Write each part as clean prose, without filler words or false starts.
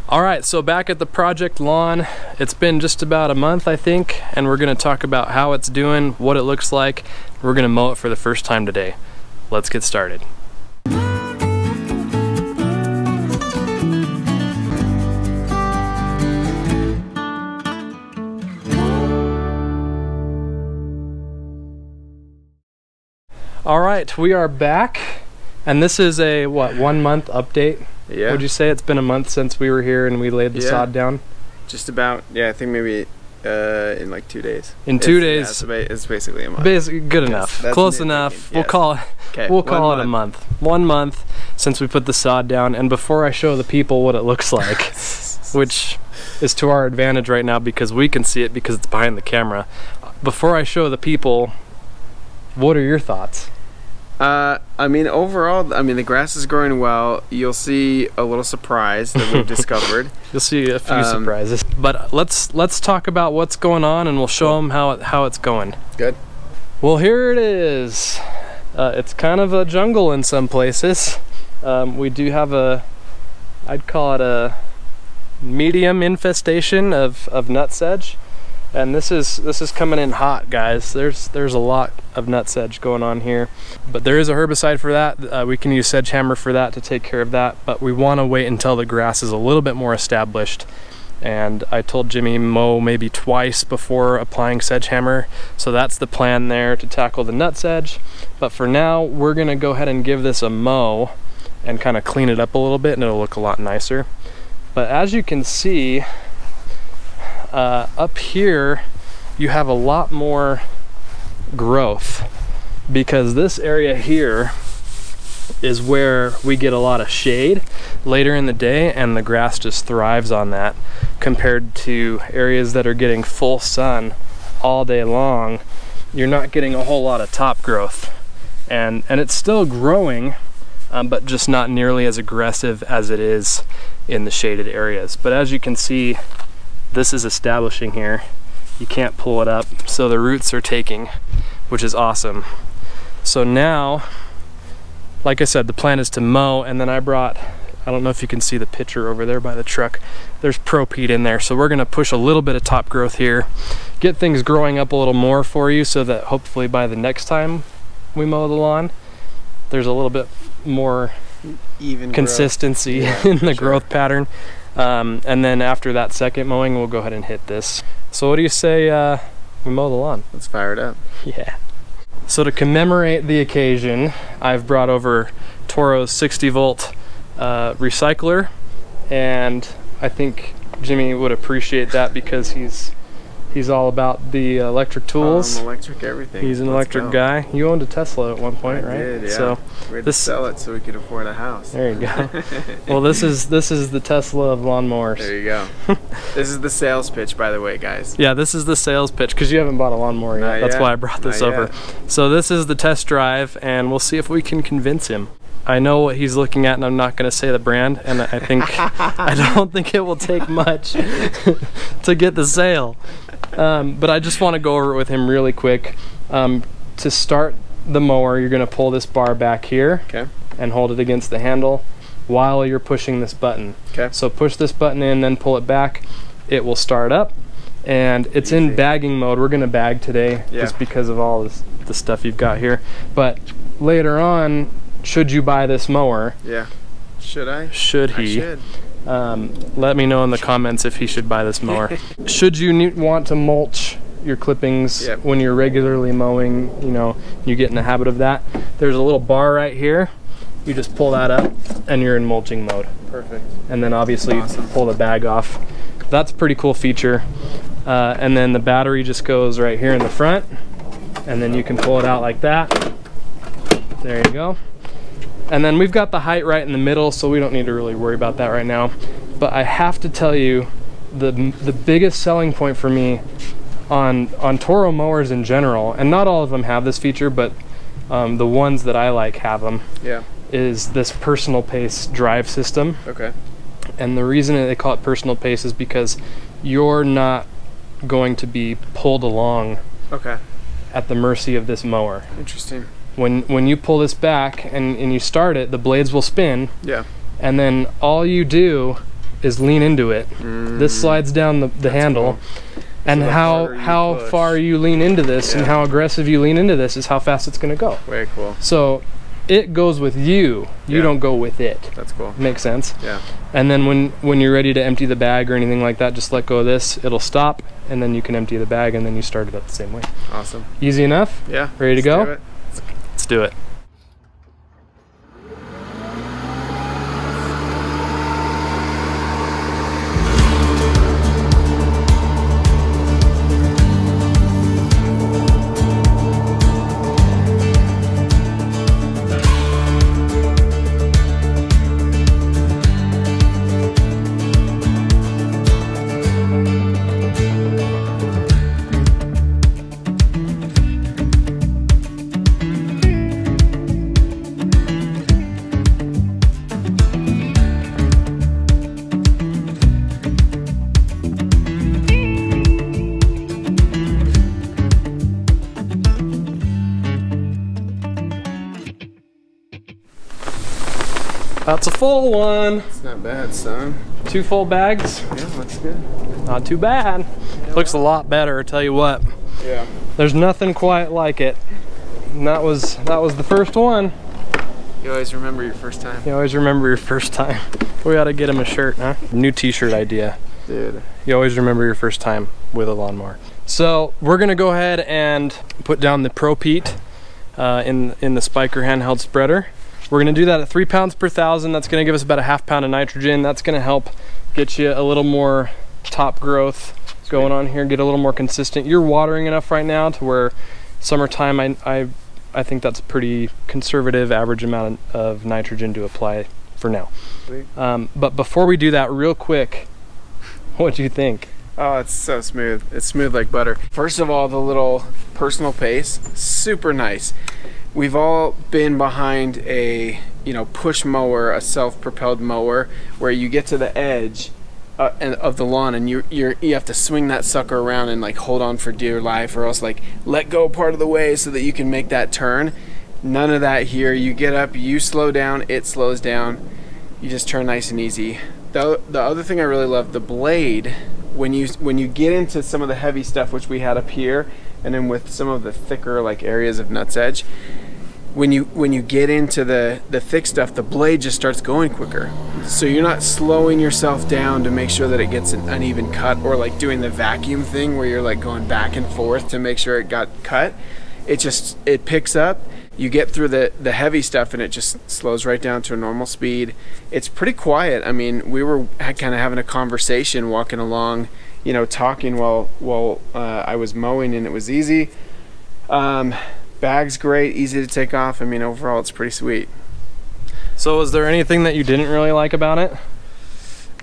All right, so back at the project lawn, it's been just about a month, I think, and we're gonna talk about how it's doing, what it looks like. We're gonna mow it for the first time today. Let's get started. All right, we are back, and this is a, what, 1 month update? Yeah. Would you say it's been a month since we were here and we laid the sod down? Just about, yeah, I think maybe in like 2 days. In 2 days. Yeah, it's basically a month. Basically, good enough. Close enough. Yes. We'll call it a month. 1 month since we put the sod down, and before I show the people what it looks like, which is to our advantage right now because we can see it because it's behind the camera. Before I show the people, what are your thoughts? I mean, overall, I mean, the grass is growing well. You'll see a little surprise that we've discovered. You'll see a few surprises. But let's talk about what's going on, and we'll show them how it's going. Good. Well, here it is. It's kind of a jungle in some places. We do have I'd call it a medium infestation of nutsedge. And this is coming in hot, guys. There's a lot of nutsedge going on here, but there is a herbicide for that. We can use Sedgehammer for that to take care of that, but we want to wait until the grass is a little bit more established. And I told Jimmy mow maybe twice before applying Sedgehammer, so that's the plan there to tackle the nutsedge. But for now, we're gonna go ahead and give this a mow and kind of clean it up a little bit, and it'll look a lot nicer. But as you can see, up here you have a lot more growth because this area here is where we get a lot of shade later in the day, and the grass just thrives on that compared to areas that are getting full sun all day long. You're not getting a whole lot of top growth, and it's still growing, but just not nearly as aggressive as it is in the shaded areas. But as you can see, this is establishing here. You can't pull it up, so the roots are taking, which is awesome. So now, like I said, the plan is to mow, and then I don't know if you can see the picture over there by the truck, there's ProPeat in there, so we're gonna push a little bit of top growth here, get things growing up a little more for you, so that hopefully by the next time we mow the lawn, there's a little bit more even consistency in the growth pattern. And then after that second mowing, we'll go ahead and hit this. So what do you say we mow the lawn? Let's fire it up. Yeah. So to commemorate the occasion, I've brought over Toro's 60-volt recycler, and I think Jimmy would appreciate that because he's all about the electric tools. Electric everything. He's an electric guy. You owned a Tesla at one point, right? I did, yeah. So we had to sell it so we could afford a house. There you go. Well, this is the Tesla of lawnmowers. There you go. This is the sales pitch, by the way, guys. Yeah, this is the sales pitch because you haven't bought a lawnmower yet. That's why I brought this over. So this is the test drive, and we'll see if we can convince him. I know what he's looking at, and I'm not going to say the brand, and I think I don't think it will take much to get the sale. But I just want to go over it with him really quick. To start the mower, you're going to pull this bar back here, and hold it against the handle while you're pushing this button. Okay. So push this button in, then pull it back. It will start up, and it's in bagging mode. We're going to bag today just because of all the stuff you've got here. But later on, should you buy this mower? Yeah. Should I? Should he? I should. Let me know in the comments if he should buy this mower. Should you want to mulch your clippings when you're regularly mowing, you know, you get in the habit of that, there's a little bar right here. You just pull that up and you're in mulching mode. Perfect. And then obviously you pull the bag off. That's a pretty cool feature. And then the battery just goes right here in the front, and then you can pull it out like that. There you go. And then we've got the height right in the middle, so we don't need to really worry about that right now. But I have to tell you, the biggest selling point for me on Toro mowers in general, and not all of them have this feature, but the ones that I like have them, is this personal pace drive system. Okay. And the reason they call it personal pace is because you're not going to be pulled along at the mercy of this mower. Interesting. When you pull this back and you start it, the blades will spin. Yeah. And then all you do is lean into it. This slides down the handle. Cool. And so how far you lean into this and how aggressive you lean into this is how fast it's going to go. Very cool. So it goes with you. You don't go with it. That's cool. Makes sense? Yeah. And then when you're ready to empty the bag or anything like that, just let go of this. It'll stop, and then you can empty the bag, and then you start it up the same way. Awesome. Easy enough? Yeah. Ready to go? Do it. Let's do it. That's a full one. It's not bad, son. 2 full bags. Yeah, looks good. Not too bad. Looks a lot better, I tell you what. Yeah. There's nothing quite like it. And that was the first one. You always remember your first time. You always remember your first time. We ought to get him a shirt, huh? New t-shirt idea. Dude. You always remember your first time with a lawnmower. So we're gonna go ahead and put down the ProPeat in the Spiker handheld spreader. We're gonna do that at 3 pounds per 1,000. That's gonna give us about a ½ pound of nitrogen. That's gonna help get you a little more top growth going on here, get a little more consistent. You're watering enough right now to where summertime, I think that's a pretty conservative average amount of nitrogen to apply for now. But before we do that, real quick, what do you think? Oh, it's so smooth. It's smooth like butter. First of all, the little personal pace, super nice. We've all been behind a, push mower, a self-propelled mower, where you get to the edge of the lawn and you have to swing that sucker around and like hold on for dear life, or else like let go part of the way so that you can make that turn. None of that here. You get up, you slow down, it slows down. You just turn nice and easy. The other thing I really love, the blade, when you get into some of the heavy stuff, which we had up here, and then with some of the thicker like areas of nut's edge, when you get into the thick stuff, the blade just starts going quicker. So you're not slowing yourself down to make sure that it gets an uneven cut, or like doing the vacuum thing where you're like going back and forth to make sure it got cut. It picks up. You get through the heavy stuff and it just slows right down to a normal speed. It's pretty quiet. I mean, we were kind of having a conversation walking along, talking while I was mowing, and it was easy. Bag's great, easy to take off. I mean, overall, it's pretty sweet. So was there anything that you didn't really like about it?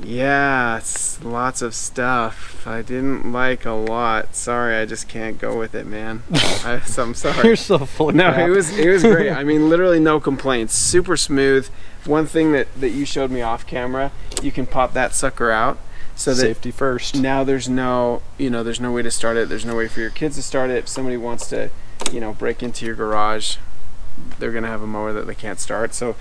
Yeah, it's lots of stuff I didn't like a lot. Sorry, I just can't go with it, man. I'm sorry. You're so full of No, crap. it was great. I mean, literally no complaints. Super smooth. One thing that you showed me off camera, you can pop that sucker out. So that safety first. Now there's no way to start it. There's no way for your kids to start it. If somebody wants to, break into your garage, they're gonna have a mower that they can't start. So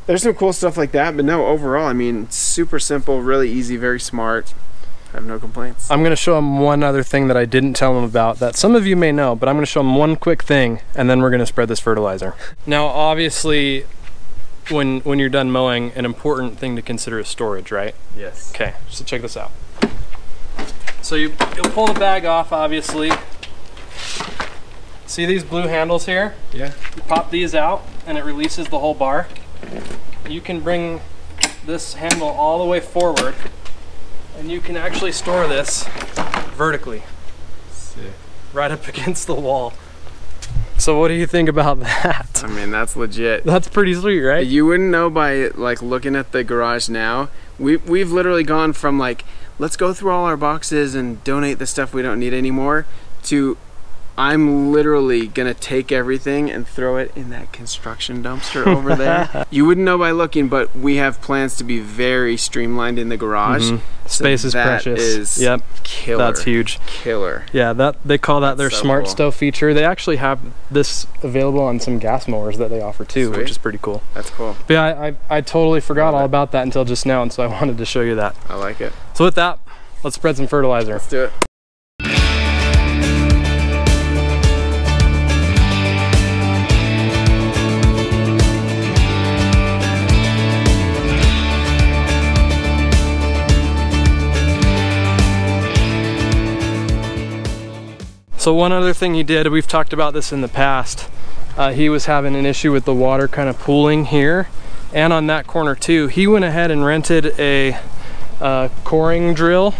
there's some cool stuff like that, but no, overall, I mean, super simple, really easy, very smart. I have no complaints. I'm gonna show them one other thing that I didn't tell them about that some of you may know, but I'm gonna show them one quick thing, and then we're gonna spread this fertilizer. Now, obviously, when you're done mowing, an important thing to consider is storage, right? Yes. Okay, so check this out. So you'll pull the bag off, obviously. See these blue handles here? Yeah. You pop these out and it releases the whole bar. You can bring this handle all the way forward and you can actually store this vertically. Sick. Right up against the wall. So what do you think about that? I mean, that's legit. That's pretty sweet, right? You wouldn't know by like looking at the garage now. We've literally gone from like, let's go through all our boxes and donate the stuff we don't need anymore, to I'm literally gonna take everything and throw it in that construction dumpster over there. You wouldn't know by looking, but we have plans to be very streamlined in the garage. Space is precious. Is yep, killer. that's huge. Killer. Yeah, that they call that their so smart cool. stove feature. They actually have this available on some gas mowers that they offer too, Sweet. which is pretty cool. That's cool. But yeah, I totally forgot all about that until just now, and so I wanted to show you that. I like it. So with that, let's spread some fertilizer. Let's do it. So one other thing he did, we've talked about this in the past, he was having an issue with the water kind of pooling here and on that corner too. He went ahead and rented a coring drill,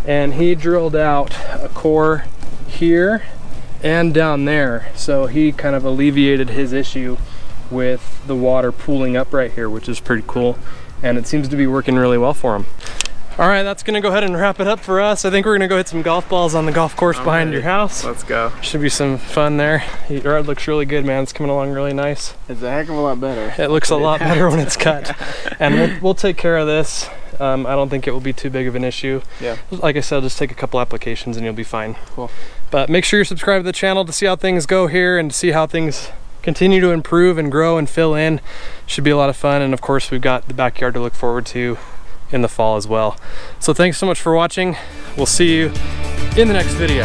and he drilled out a core here and down there. So he kind of alleviated his issue with the water pooling up right here, which is pretty cool. And it seems to be working really well for him. All right, that's gonna go ahead and wrap it up for us. I think we're gonna go hit some golf balls on the golf course behind your house. Let's go. Should be some fun there. Your yard looks really good, man. It's coming along really nice. It's a heck of a lot better. It looks a lot better when it's cut. And we'll take care of this. I don't think it will be too big of an issue. Yeah. Like I said, just take a couple applications and you'll be fine. Cool. But make sure you're subscribed to the channel to see how things go here and to see how things continue to improve and grow and fill in. Should be a lot of fun. And of course, we've got the backyard to look forward to in the fall as well. So thanks so much for watching. We'll see you in the next video.